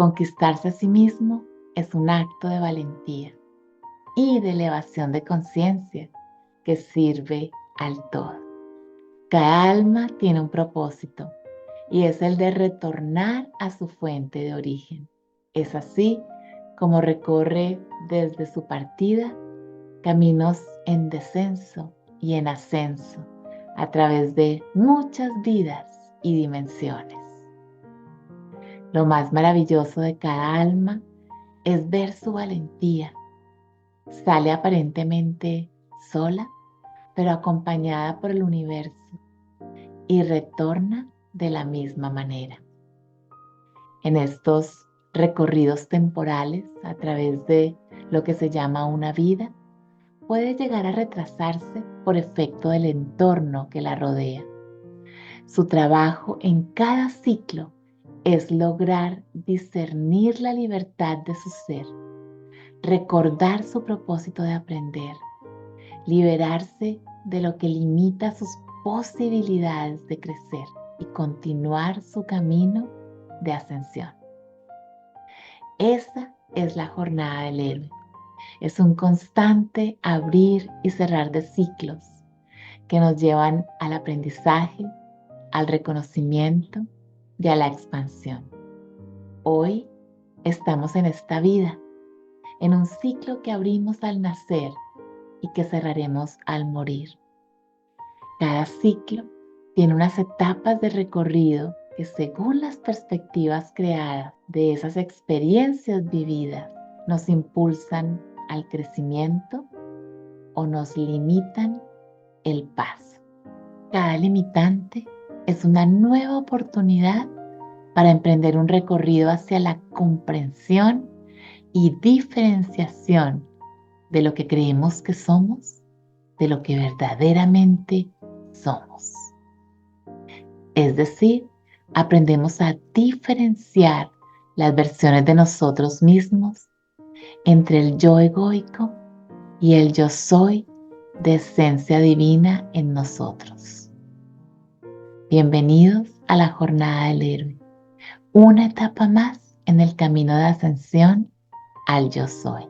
Conquistarse a sí mismo es un acto de valentía y de elevación de conciencia que sirve al todo. Cada alma tiene un propósito y es el de retornar a su fuente de origen. Es así como recorre desde su partida caminos en descenso y en ascenso a través de muchas vidas y dimensiones. Lo más maravilloso de cada alma es ver su valentía. Sale aparentemente sola, pero acompañada por el universo y retorna de la misma manera. En estos recorridos temporales a través de lo que se llama una vida, puede llegar a retrasarse por efecto del entorno que la rodea. Su trabajo en cada ciclo es lograr discernir la libertad de su ser, recordar su propósito de aprender, liberarse de lo que limita sus posibilidades de crecer y continuar su camino de ascensión. Esa es la jornada del héroe. Es un constante abrir y cerrar de ciclos que nos llevan al aprendizaje, al reconocimiento y a la expansión. Hoy estamos en esta vida, en un ciclo que abrimos al nacer y que cerraremos al morir. Cada ciclo tiene unas etapas de recorrido que, según las perspectivas creadas de esas experiencias vividas, nos impulsan al crecimiento o nos limitan el paso. Cada limitante es una nueva oportunidad para emprender un recorrido hacia la comprensión y diferenciación de lo que creemos que somos, de lo que verdaderamente somos. Es decir, aprendemos a diferenciar las versiones de nosotros mismos entre el yo egoico y el yo soy de esencia divina en nosotros. Bienvenidos a la jornada del héroe, una etapa más en el camino de ascensión al yo soy.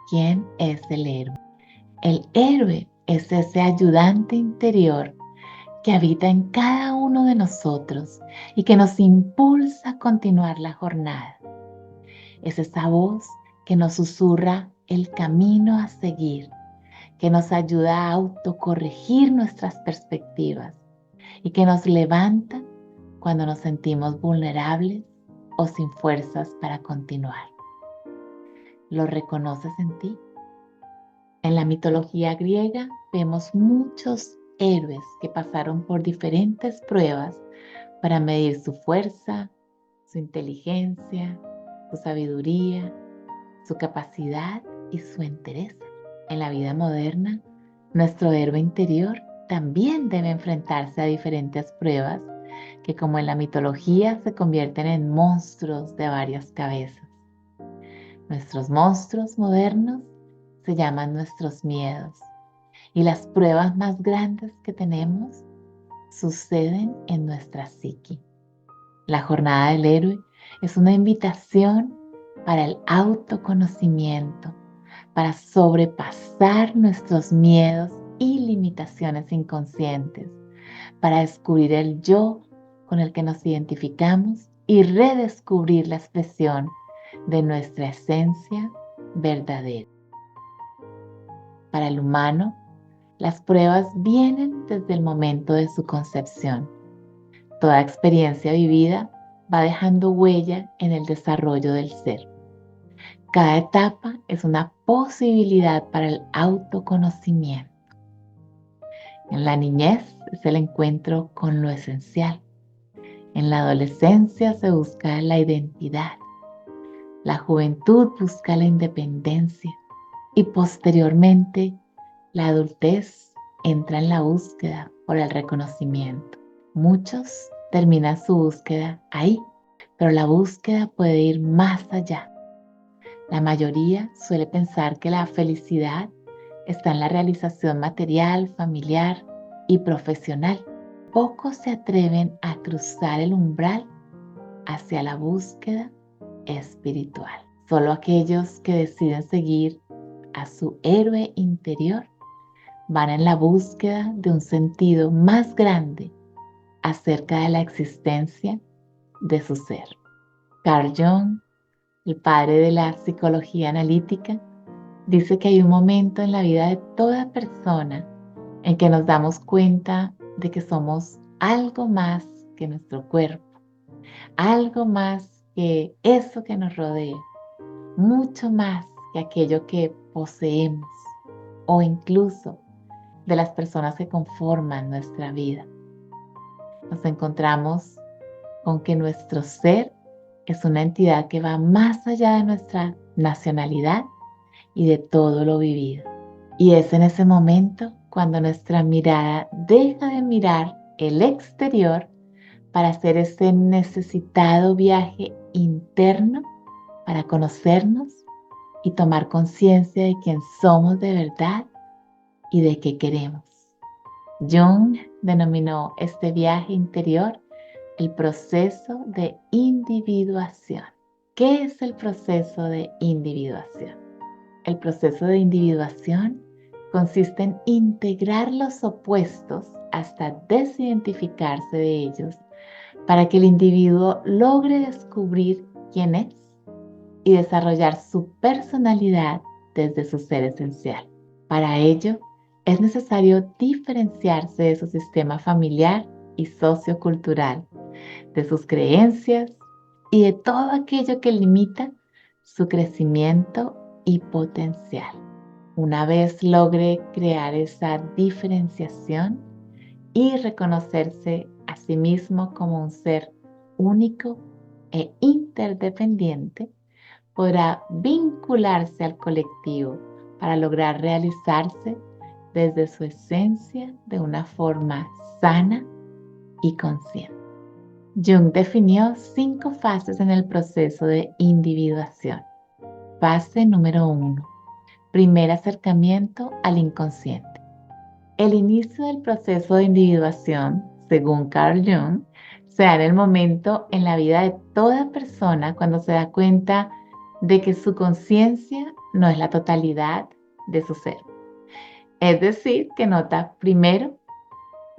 ¿Quién es el héroe? El héroe es ese ayudante interior que habita en cada uno de nosotros y que nos impulsa a continuar la jornada. Es esa voz que nos susurra el camino a seguir, que nos ayuda a autocorregir nuestras perspectivas y que nos levanta cuando nos sentimos vulnerables o sin fuerzas para continuar. ¿Lo reconoces en ti? En la mitología griega vemos muchos héroes que pasaron por diferentes pruebas para medir su fuerza, su inteligencia, su sabiduría, su capacidad y su entereza. En la vida moderna, nuestro héroe interior también debe enfrentarse a diferentes pruebas que, como en la mitología, se convierten en monstruos de varias cabezas. Nuestros monstruos modernos se llaman nuestros miedos, y las pruebas más grandes que tenemos suceden en nuestra psique. La jornada del héroe es una invitación para el autoconocimiento, para sobrepasar nuestros miedos y limitaciones inconscientes, para descubrir el yo con el que nos identificamos y redescubrir la expresión de nuestra esencia verdadera. Para el humano, las pruebas vienen desde el momento de su concepción. Toda experiencia vivida va dejando huella en el desarrollo del ser. Cada etapa es una posibilidad para el autoconocimiento. En la niñez es el encuentro con lo esencial. En la adolescencia se busca la identidad. La juventud busca la independencia y posteriormente la adultez entra en la búsqueda por el reconocimiento. Muchos terminan su búsqueda ahí, pero la búsqueda puede ir más allá. La mayoría suele pensar que la felicidad está en la realización material, familiar y profesional. Pocos se atreven a cruzar el umbral hacia la búsqueda espiritual. Solo aquellos que deciden seguir a su héroe interior van en la búsqueda de un sentido más grande acerca de la existencia de su ser. Carl Jung, el padre de la psicología analítica, dice que hay un momento en la vida de toda persona en que nos damos cuenta de que somos algo más que nuestro cuerpo, algo más que eso que nos rodea, mucho más que aquello que poseemos o incluso de las personas que conforman nuestra vida. Nos encontramos con que nuestro ser es una entidad que va más allá de nuestra nacionalidad y de todo lo vivido. Y es en ese momento cuando nuestra mirada deja de mirar el exterior para hacer ese necesitado viaje interno para conocernos y tomar conciencia de quién somos de verdad y de qué queremos. Jung denominó este viaje interior el proceso de individuación. ¿Qué es el proceso de individuación? El proceso de individuación consiste en integrar los opuestos hasta desidentificarse de ellos para que el individuo logre descubrir quién es y desarrollar su personalidad desde su ser esencial. Para ello, es necesario diferenciarse de su sistema familiar y sociocultural, de sus creencias y de todo aquello que limita su crecimiento y potencial. Una vez logre crear esa diferenciación y reconocerse a sí mismo como un ser único e interdependiente, podrá vincularse al colectivo para lograr realizarse desde su esencia de una forma sana y consciente. Jung definió 5 fases en el proceso de individuación. Fase número 1. Primer acercamiento al inconsciente. El inicio del proceso de individuación, según Carl Jung, se da en el momento en la vida de toda persona cuando se da cuenta de que su conciencia no es la totalidad de su ser. Es decir, que nota primero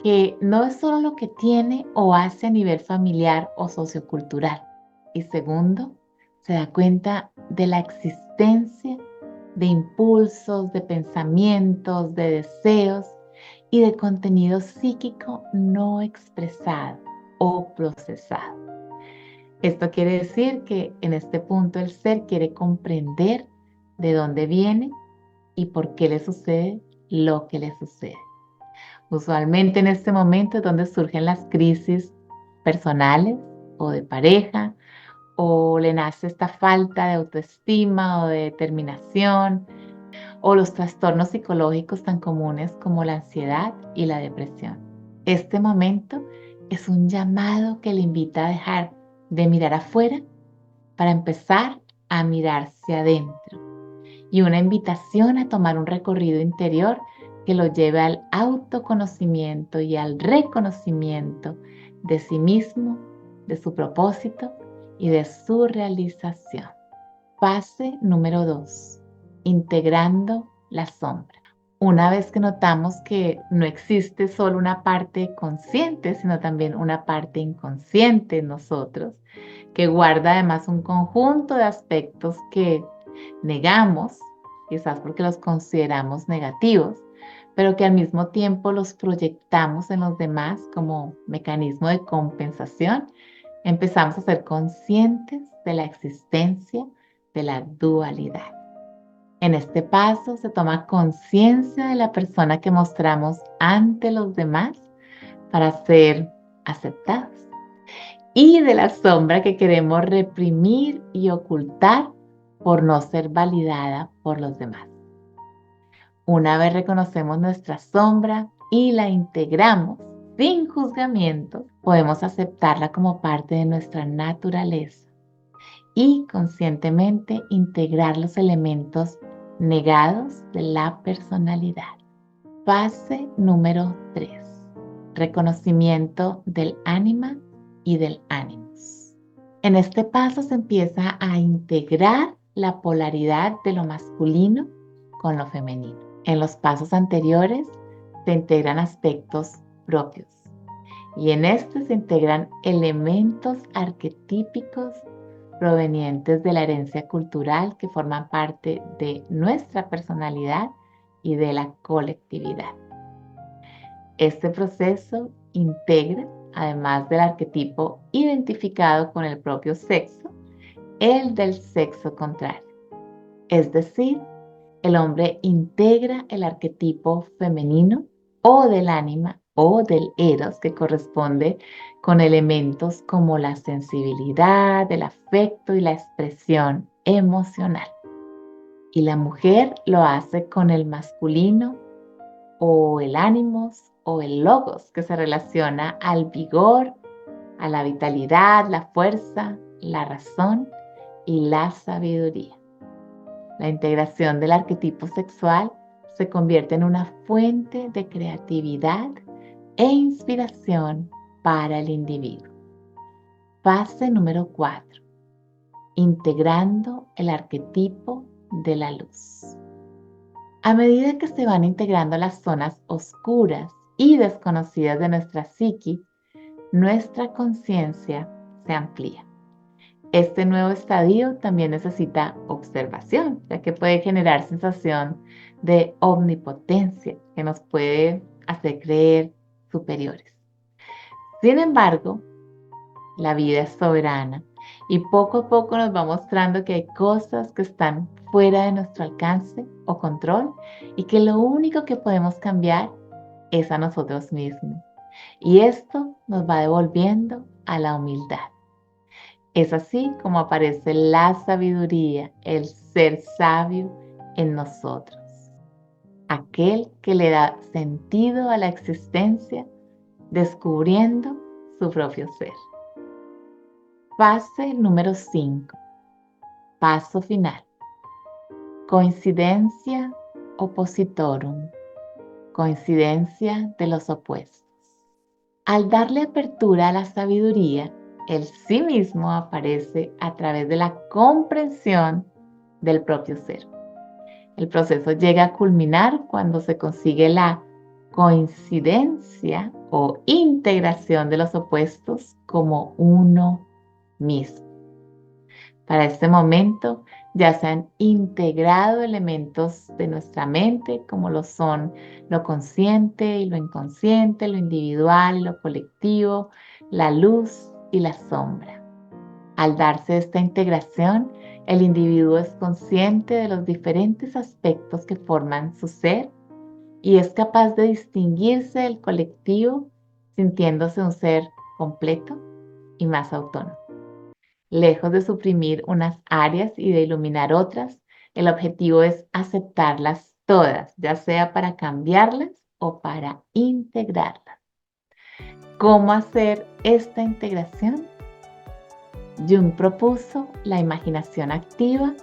que no es solo lo que tiene o hace a nivel familiar o sociocultural. Y segundo, se da cuenta de la existencia de impulsos, de pensamientos, de deseos y de contenido psíquico no expresado o procesado. Esto quiere decir que en este punto el ser quiere comprender de dónde viene y por qué le sucede lo que le sucede. Usualmente en este momento es donde surgen las crisis personales o de pareja, o le nace esta falta de autoestima o de determinación, o los trastornos psicológicos tan comunes como la ansiedad y la depresión. Este momento es un llamado que le invita a dejar de mirar afuera para empezar a mirarse adentro, y una invitación a tomar un recorrido interior que lo lleve al autoconocimiento y al reconocimiento de sí mismo, de su propósito y de su realización. Fase número 2. Integrando la sombra. Una vez que notamos que no existe solo una parte consciente, sino también una parte inconsciente en nosotros, que guarda además un conjunto de aspectos que negamos, quizás porque los consideramos negativos, pero que al mismo tiempo los proyectamos en los demás como mecanismo de compensación, empezamos a ser conscientes de la existencia de la dualidad. En este paso se toma conciencia de la persona que mostramos ante los demás para ser aceptados y de la sombra que queremos reprimir y ocultar por no ser validada por los demás. Una vez reconocemos nuestra sombra y la integramos sin juzgamiento, podemos aceptarla como parte de nuestra naturaleza y conscientemente integrar los elementos negados de la personalidad. Fase número 3. Reconocimiento del ánima y del ánimos. En este paso se empieza a integrar la polaridad de lo masculino con lo femenino. En los pasos anteriores se integran aspectos propios y en este se integran elementos arquetípicos provenientes de la herencia cultural que forman parte de nuestra personalidad y de la colectividad. Este proceso integra, además del arquetipo identificado con el propio sexo, el del sexo contrario. Es decir, el hombre integra el arquetipo femenino o del ánima o del eros que corresponde con elementos como la sensibilidad, el afecto y la expresión emocional. Y la mujer lo hace con el masculino o el ánimos o el logos que se relaciona al vigor, a la vitalidad, la fuerza, la razón y la sabiduría. La integración del arquetipo sexual se convierte en una fuente de creatividad e inspiración para el individuo. Fase número 4. Integrando el arquetipo de la luz. A medida que se van integrando las zonas oscuras y desconocidas de nuestra psique, nuestra conciencia se amplía. Este nuevo estadio también necesita observación, ya que puede generar sensación de omnipotencia que nos puede hacer creer superiores. Sin embargo, la vida es soberana y poco a poco nos va mostrando que hay cosas que están fuera de nuestro alcance o control y que lo único que podemos cambiar es a nosotros mismos. Y esto nos va devolviendo a la humildad. Es así como aparece la sabiduría, el ser sabio en nosotros. Aquel que le da sentido a la existencia descubriendo su propio ser. Fase número 5. Paso final. Coincidencia oppositorum. Coincidencia de los opuestos. Al darle apertura a la sabiduría, el sí mismo aparece a través de la comprensión del propio ser. El proceso llega a culminar cuando se consigue la coincidencia o integración de los opuestos como uno mismo. Para este momento ya se han integrado elementos de nuestra mente como lo son lo consciente y lo inconsciente, lo individual y lo colectivo, la luz y la sombra. Al darse esta integración, el individuo es consciente de los diferentes aspectos que forman su ser y es capaz de distinguirse del colectivo sintiéndose un ser completo y más autónomo. Lejos de suprimir unas áreas y de iluminar otras, el objetivo es aceptarlas todas, ya sea para cambiarlas o para integrarlas. ¿Cómo hacer esta integración? Jung propuso la imaginación activa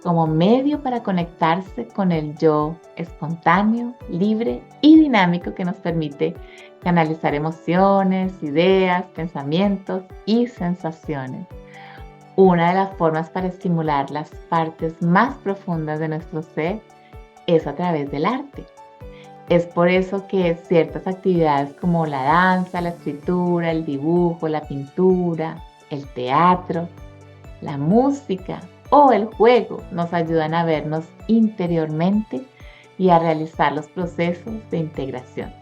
como medio para conectarse con el yo espontáneo, libre y dinámico que nos permite canalizar emociones, ideas, pensamientos y sensaciones. Una de las formas para estimular las partes más profundas de nuestro ser es a través del arte. Es por eso que ciertas actividades como la danza, la escritura, el dibujo, la pintura, el teatro, la música o el juego nos ayudan a vernos interiormente y a realizar los procesos de integración.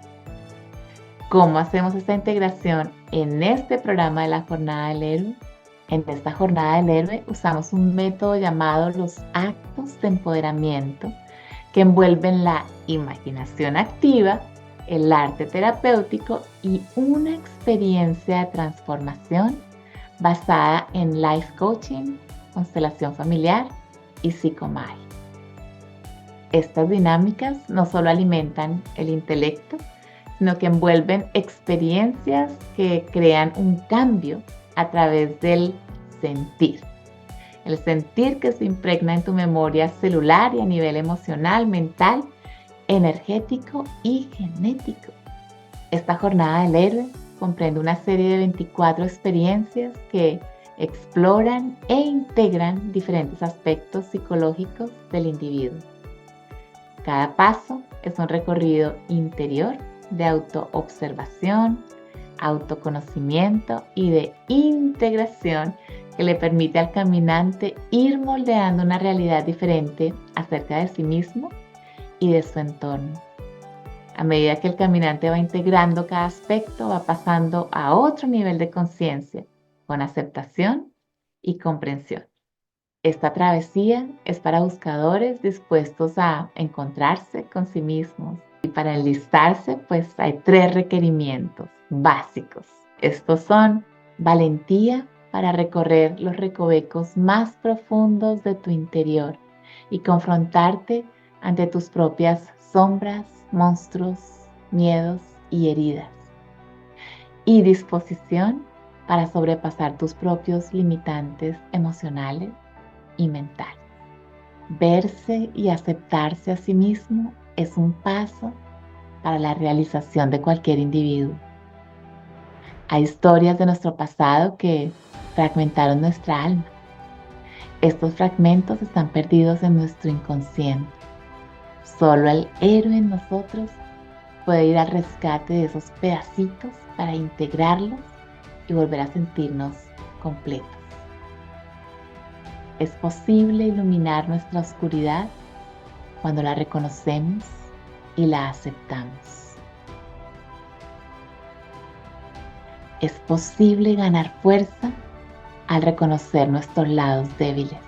¿Cómo hacemos esta integración en este programa de la Jornada del Héroe? En esta Jornada del Héroe usamos un método llamado los actos de empoderamiento que envuelven la imaginación activa, el arte terapéutico y una experiencia de transformación basada en life coaching, constelación familiar y psicomagia. Estas dinámicas no solo alimentan el intelecto, sino que envuelven experiencias que crean un cambio a través del sentir. El sentir que se impregna en tu memoria celular y a nivel emocional, mental, energético y genético. Esta Jornada del Héroe comprende una serie de 24 experiencias que exploran e integran diferentes aspectos psicológicos del individuo. Cada paso es un recorrido interior de autoobservación, autoconocimiento y de integración que le permite al caminante ir moldeando una realidad diferente acerca de sí mismo y de su entorno. A medida que el caminante va integrando cada aspecto, va pasando a otro nivel de conciencia, con aceptación y comprensión. Esta travesía es para buscadores dispuestos a encontrarse con sí mismos. Y para enlistarse, pues hay 3 requerimientos básicos. Estos son valentía para recorrer los recovecos más profundos de tu interior y confrontarte ante tus propias sombras, monstruos, miedos y heridas. Y disposición para sobrepasar tus propios limitantes emocionales y mentales. Verse y aceptarse a sí mismo es un paso para la realización de cualquier individuo. Hay historias de nuestro pasado que fragmentaron nuestra alma. Estos fragmentos están perdidos en nuestro inconsciente. Solo el héroe en nosotros puede ir al rescate de esos pedacitos para integrarlos y volver a sentirnos completos. Es posible iluminar nuestra oscuridad cuando la reconocemos y la aceptamos. Es posible ganar fuerza al reconocer nuestros lados débiles.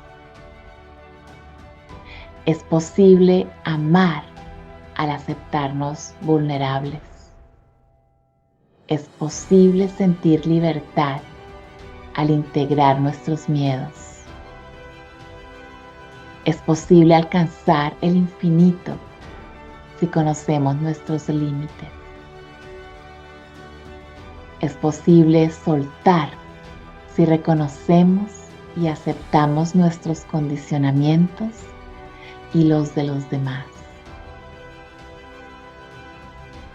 Es posible amar al aceptarnos vulnerables. Es posible sentir libertad al integrar nuestros miedos. Es posible alcanzar el infinito si conocemos nuestros límites. Es posible soltar si reconocemos y aceptamos nuestros condicionamientos y los de los demás.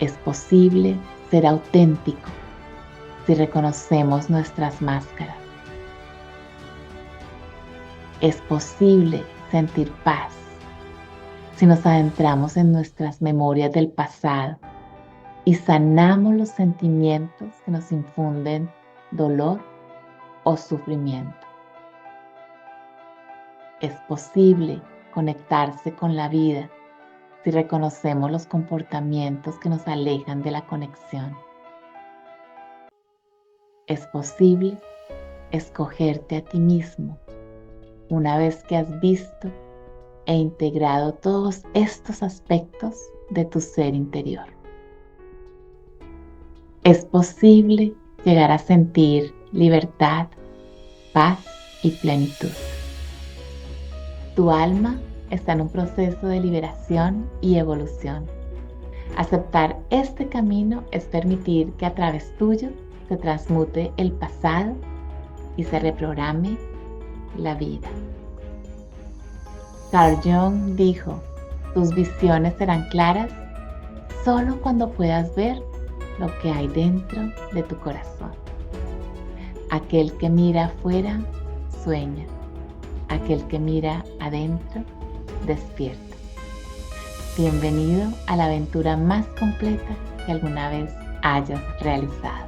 Es posible ser auténtico si reconocemos nuestras máscaras. Es posible sentir paz si nos adentramos en nuestras memorias del pasado y sanamos los sentimientos que nos infunden dolor o sufrimiento. Es posible conectarse con la vida si reconocemos los comportamientos que nos alejan de la conexión. Es posible escogerte a ti mismo una vez que has visto e integrado todos estos aspectos de tu ser interior. Es posible llegar a sentir libertad, paz y plenitud. Tu alma está en un proceso de liberación y evolución. Aceptar este camino es permitir que a través tuyo se transmute el pasado y se reprograme la vida. Carl Jung dijo: tus visiones serán claras solo cuando puedas ver lo que hay dentro de tu corazón. Aquel que mira afuera sueña, aquel que mira adentro despierta. Bienvenido a la aventura más completa que alguna vez hayas realizado.